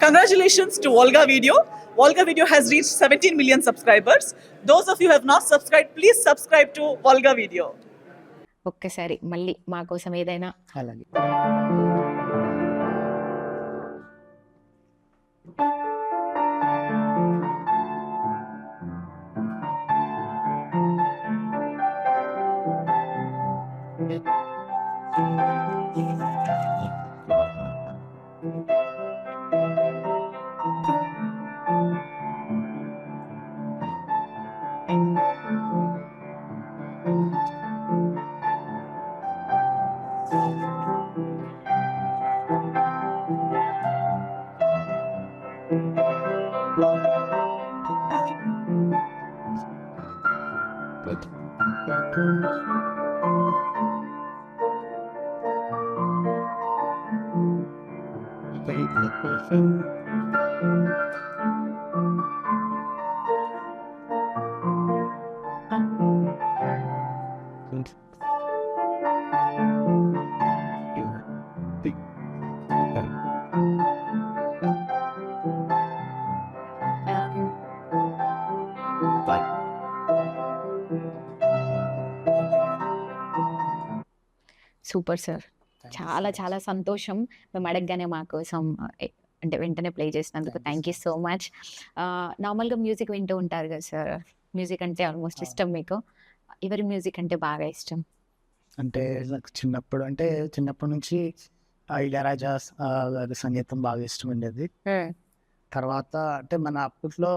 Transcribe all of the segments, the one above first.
Congratulations to Volga Video. Volga Video has reached 17 million subscribers. Those of you who have not subscribed, please subscribe to Volga Video. ఒక్కసారి మళ్ళీ మా కోసం ఏదైనా. అలాగే super sir, చాలా చాలా సంతోషం. మేము అడగగానే మా కోసం అంటే వెంటనే ప్లే చేసినందుకు థ్యాంక్ యూ సో మచ్. నార్మల్గా మ్యూజిక్ వింటూ ఉంటారు కదా సార్, మ్యూజిక్ అంటే ఆల్మోస్ట్ ఇష్టం మీకు. ఎవరి మ్యూజిక్ అంటే బాగా ఇష్టం? అంటే నాకు చిన్నప్పటి నుంచి ఇళయరాజా గారి సంగీతం బాగా ఇష్టం ఉండేది. తర్వాత అంటే మన అప్పట్లో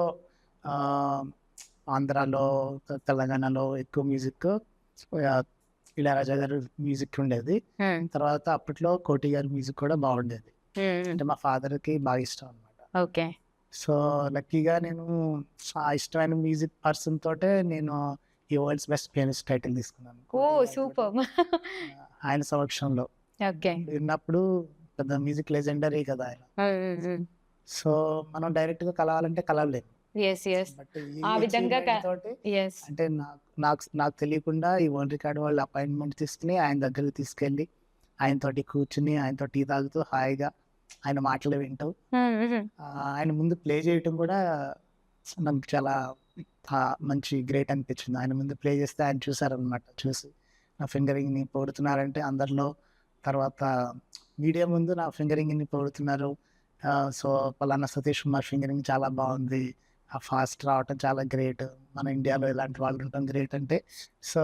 ఆంధ్రాలో తెలంగాణలో ఎక్కువ మ్యూజిక్ ఇళయరాజా గారి మ్యూజిక్ ఉండేది. తర్వాత అప్పట్లో కోటి గారి మ్యూజిక్ కూడా బాగుండేది. అంటే మా ఫాదర్ కి బాగా ఇష్టం అనమాట. ఓకే. సో లక్కీగా నేను ఆ ఇష్టమైన మ్యూజిక్ పర్సన్ తోటే నేను ఈ వరల్డ్స్ బెస్ట్ పియానిస్ట్ టైటిల్ తీసుకున్నాను. ఓ సూపర్. ఆయన సమక్షంలో ఓకే. విన్నప్పుడు పెద్ద మ్యూజిక్ లెజెండరీ కదా ఆయన. సో మనం డైరెక్ట్ గా కలవాలంటే కలవలేము. ఆ విధంగా అంటే నాకు తెలియకుండా ఈ వరల్డ్ రికార్డ్ వాళ్ళు అపాయింట్మెంట్ తీసుకుని ఆయన దగ్గరికి తీసుకెళ్ళి ఆయనతోటి కూర్చుని ఆయనతో టీ తాగుతూ హాయిగా ఆయన మాటలు వింటూ ఆయన ముందు ప్లే చేయటం కూడా నాకు చాలా మంచి గ్రేట్ అనిపించింది. ఆయన ముందు ప్లే చేస్తే ఆయన చూసారనమాట. చూసి నా ఫింగరింగ్ ని పొగుడుతున్నారంటే అందరిలో, తర్వాత మీడియా ముందు నా ఫింగరింగ్ ని పొగుడుతున్నారు. సో పలానా సతీష్ కుమార్ ఫింగరింగ్ చాలా బాగుంది, ఆ ఫాస్ట్ రావటం చాలా గ్రేట్, మన ఇండియాలో ఇలాంటి వాళ్ళు ఉండటం గ్రేట్ అంటే సో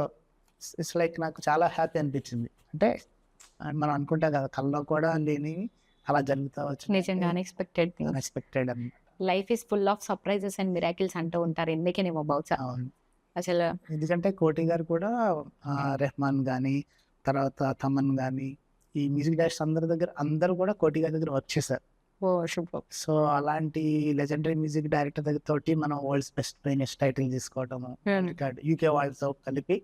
ఇట్స్ లైక్ నాకు చాలా హ్యాపీ అనిపించింది. అంటే మనం అనుకుంటాం కదా కల్లో కూడా లేని అలా జరుగుతూ వచ్చింది. నిజంగా అన్ఎక్స్పెక్టెడ్ అన్నమాట. Life is full of surprises and miracles అంటూ ఉంటారు. ఎందుకేనేమో బహుశా అసలు. ఎందుకంటే కోటి గారు కూడా రెహమాన్ కానీ తర్వాత తమన్ కానీ ఈ మ్యూజిక్ డైరెక్టర్స్ అందరూ కూడా కోటి గారి దగ్గర వర్క్ చేశారు. సో అలాంటి లెజెండరీ మ్యూజిక్ డైరెక్టర్ దగ్గర తోటి మనం వరల్డ్స్ బెస్ట్ పియానిస్ట్ టైటిల్ తీసుకోవటము, యూకే వాళ్ళతో కలిపి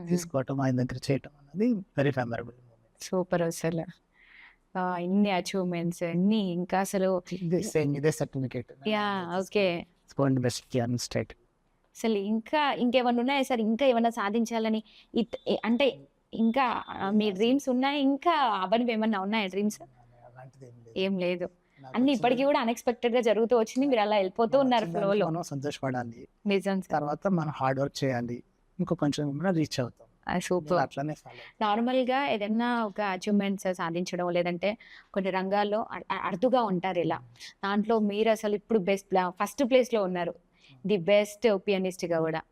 తీసుకోవటం, ఆయన దగ్గర చేయటం అనేది వెరీ మెమరబుల్. సూపర్ అసలు. ఇన్ని అచీవ్మెంట్స్ అన్ని ఇంకా అసలు ఇదే certificate. Okay. Best pianist title. అసలు ఇంకేమన్నా ఉన్నాయా సార్? ఇంకా ఏమన్నా సాధించాలని అంటే ఇంకా మీ డ్రీమ్స్ ఉన్నాయి? ఇంకా అవన్నీ ఏమన్నా ఉన్నాయా డ్రీమ్స్? ఏం లేదు, అన్ని ఇప్పటికీ కూడా అన్ఎక్స్పెక్టెడ్ గా జరుగుతూ వచ్చింది. మీరు అలా వెళ్ళిపోతూ ఉన్నారు ఫ్లోలో. మనం సంతోషపడాలి, నిజం. తర్వాత మనం హార్డ్ వర్క్ చేయాలి, ఇంకో కొంచెం రీచ్ అవుతాం. సూపర్. అట్లానే నార్మల్ గా ఏదైనా ఒక అచీవ్మెంట్స్ సాధించడం లేదంటే కొన్ని రంగాల్లో అరుదుగా ఉంటారు ఇలా. దాంట్లో మీరు అసలు ఇప్పుడు ఫస్ట్ ప్లేస్ లో ఉన్నారు, ది బెస్ట్ పియానిస్ట్ గా కూడా.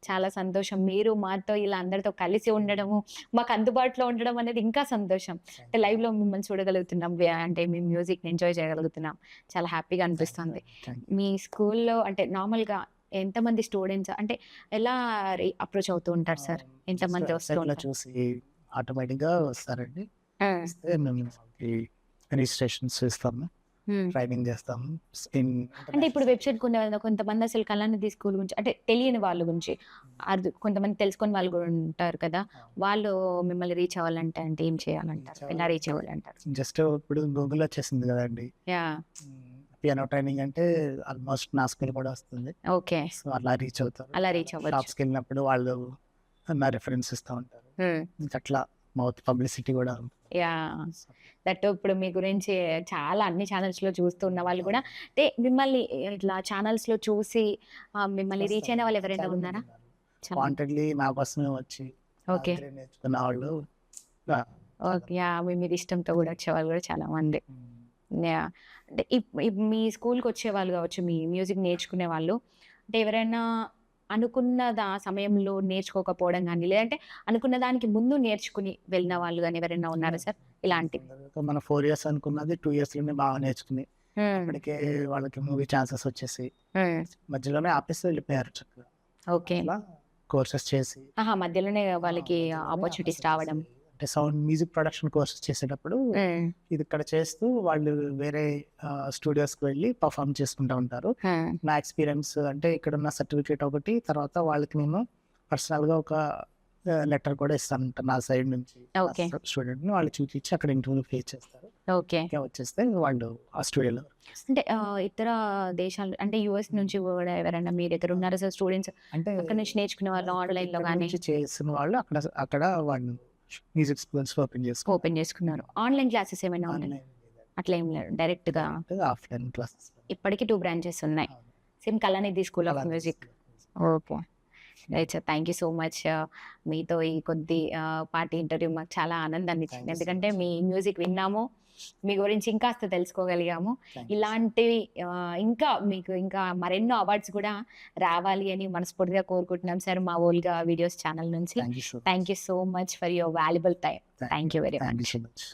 చాలా సంతోషం. మీరు మాతో ఇలా అందరితో కలిసి ఉండడము, మాకు అందుబాటులో ఉండడం అనేది ఇంకా సంతోషం. అంటే లైవ్ లో మిమ్మల్ని చూడగలుగుతున్నాం, అంటే మీ మ్యూజిక్ ఎంజాయ్ చేయగలుగుతున్నాం. చాలా హ్యాపీగా అనిపిస్తుంది. మీ స్కూల్లో అంటే నార్మల్ గా ఎంతమంది స్టూడెంట్స్ అంటే ఎలా అప్రోచ్ అవుతూ ఉంటారు సార్? ఎంతమంది వస్తారు? చూసి ఆటోమేటిక్ గా వస్తారండి. రిజిస్ట్రేషన్స్ ఇస్తాము, ట్రైనింగ్ చేస్తాము. అంటే ఇప్పుడు వెబ్సైట్ కొంతమంది అసలు కళానిధి స్కూల్ గురించి అంటే తెలియని వాళ్ళ గురించి, కొంతమంది తెలుసుకొని వాళ్ళు కూడా ఉంటారు కదా, వాళ్ళు మిమ్మల్ని రీచ్ అవ్వాలంటే అంటే ఏం చేయాలంటారు? ఎలా రీచ్ అవ్వాలంటారు? జస్ట్ ఇప్పుడు గూగుల్ వచ్చేసింది కదండి, పియానో ట్రైనింగ్ అంటే ఆల్మోస్ట్ నా స్కిల్ కూడా వస్తుంది. ఓకే. సో అలా రీచ్ అవుతారు. అలా రీచ్ అవ్వచ్చు. షాప్స్కి వెళ్ళినప్పుడు వాళ్ళు నా రెఫరెన్స్ ఇస్తూ ఉంటారు. అట్లా మౌత్ పబ్లిసిటీ కూడా ఉంటుంది. యా దట్ ఇప్పుడు మీ గురించి చాలా అన్ని ఛానల్స్‌లో చూస్తున్న వాళ్ళు కూడా అంటే మిమ్మల్ని ఇట్లా ఛానల్స్‌లో చూసి మిమ్మల్ని రీచ్ అయిన వాళ్ళు ఎవరైనా ఉన్నారా? చాలా. వాంటెడ్లీ నా కోసమే వచ్చి నా ఓకే. దగ్గరే నేర్చుకున్న వాళ్ళు ఓకే. యాహ్! మీ మీద ఇష్టంతో కూడా వచ్చేవాళ్ళు కూడా చాలా మంది. యాహ్! అంటే మీ స్కూల్‌కి వచ్చేవాళ్ళు కావచ్చు, మీ మ్యూజిక్ నేర్చుకునే వాళ్ళు. అంటే ఎవరైనా అనుకున్న సమయంలో నేర్చుకోకపోవడం గానీ, లేదంటే అనుకున్న దానికి ముందు నేర్చుకుని వెళ్ళిన వాళ్ళు గానీ ఎవరైనా ఉన్నారా సార్? ఇలాంటి? మన 4 ఇయర్స్ అనుకున్నది 2 ఇయర్స్‌లోనే బాగా నేర్చుకుని హ్మ్. అప్పటికే వాళ్ళకి మూవీ ఛాన్సెస్ వచ్చేసి హ్మ్. మధ్యలోనే ఆపేసి వెళ్ళిపోయారు చక్కగా. ఓకే. అట్లా కోర్సెస్ చేసి మధ్యలోనే వాళ్ళకి ఆపర్చునిటీస్ రావడం. అంటే సౌండ్ మ్యూజిక్ ప్రొడక్షన్ కోర్సెస్ చేసేటప్పుడు హ్మ్. ఇది ఇక్కడ చేస్తూ వాళ్ళు వేరే స్టూడియోస్కి వెళ్ళి పర్ఫామ్ చేసుకుంటూ ఉంటారు. హ్మ్. నా ఎక్స్పీరియన్స్ అంటే ఇక్కడ ఉన్న సర్టిఫికేట్ ఒకటి, తర్వాత వాళ్ళకి నేను పర్సనల్గా ఒక లెటర్ కూడా ఇస్తాను నా సైడ్ నుంచి ఓకే. స్టూడెంట్ని వాళ్ళు చూపించి అక్కడ ఇంటర్వ్యూ ఫేస్ చేస్తారు. ఓకే. ఇంకా వచ్చేస్తే వాళ్ళు ఆ స్టూడియోలో అంటే ఇతర దేశాలు అంటే యూఎస్ నుంచి కూడా ఎవరైనా మీ దగ్గర ఉన్నారా సార్ స్టూడెంట్స్? అంటే అక్కడ నుంచి నేర్చుకునే వాళ్ళు ఆన్‌లైన్‌లో ఇక్కడ గానీ నుంచి చేసిన వాళ్ళు అక్కడ వాళ్ళు మ్యూజిక్ స్కూల్స్ ఓపెన్ చేసుకున్నారు. ఆన్‌లైన్ క్లాసెస్ ఏమైనా ఉన్నాయా? అట్లా ఏం లేదు. డైరెక్ట్‌గా ఆఫ్లైన్ క్లాసెస్ ఇప్పటికి 2 బ్రాంచెస్ ఉన్నాయి. Same Kalanidhi school of music. Okay. Right sir. Thank you so much. మీతో ఈ కొద్ది పాటి ఇంటర్వ్యూ మాకు చాలా ఆనందాన్ని ఇచ్చింది. Thank you so ఎందుకంటే మీ మ్యూజిక్ విన్నాము. మీ గురించి ఇంకాస్త తెలుసుకోగలిగాము. ఇలాంటివి ఇంకా మీకు ఇంకా మరెన్నో అవార్డ్స్ కూడా రావాలి అని మనస్ఫూర్తిగా కోరుకుంటున్నాం సార్ మా ఓల్గా వీడియోస్ ఛానల్ నుంచి. Thank you so much for your valuable time. Thank you very much. So much.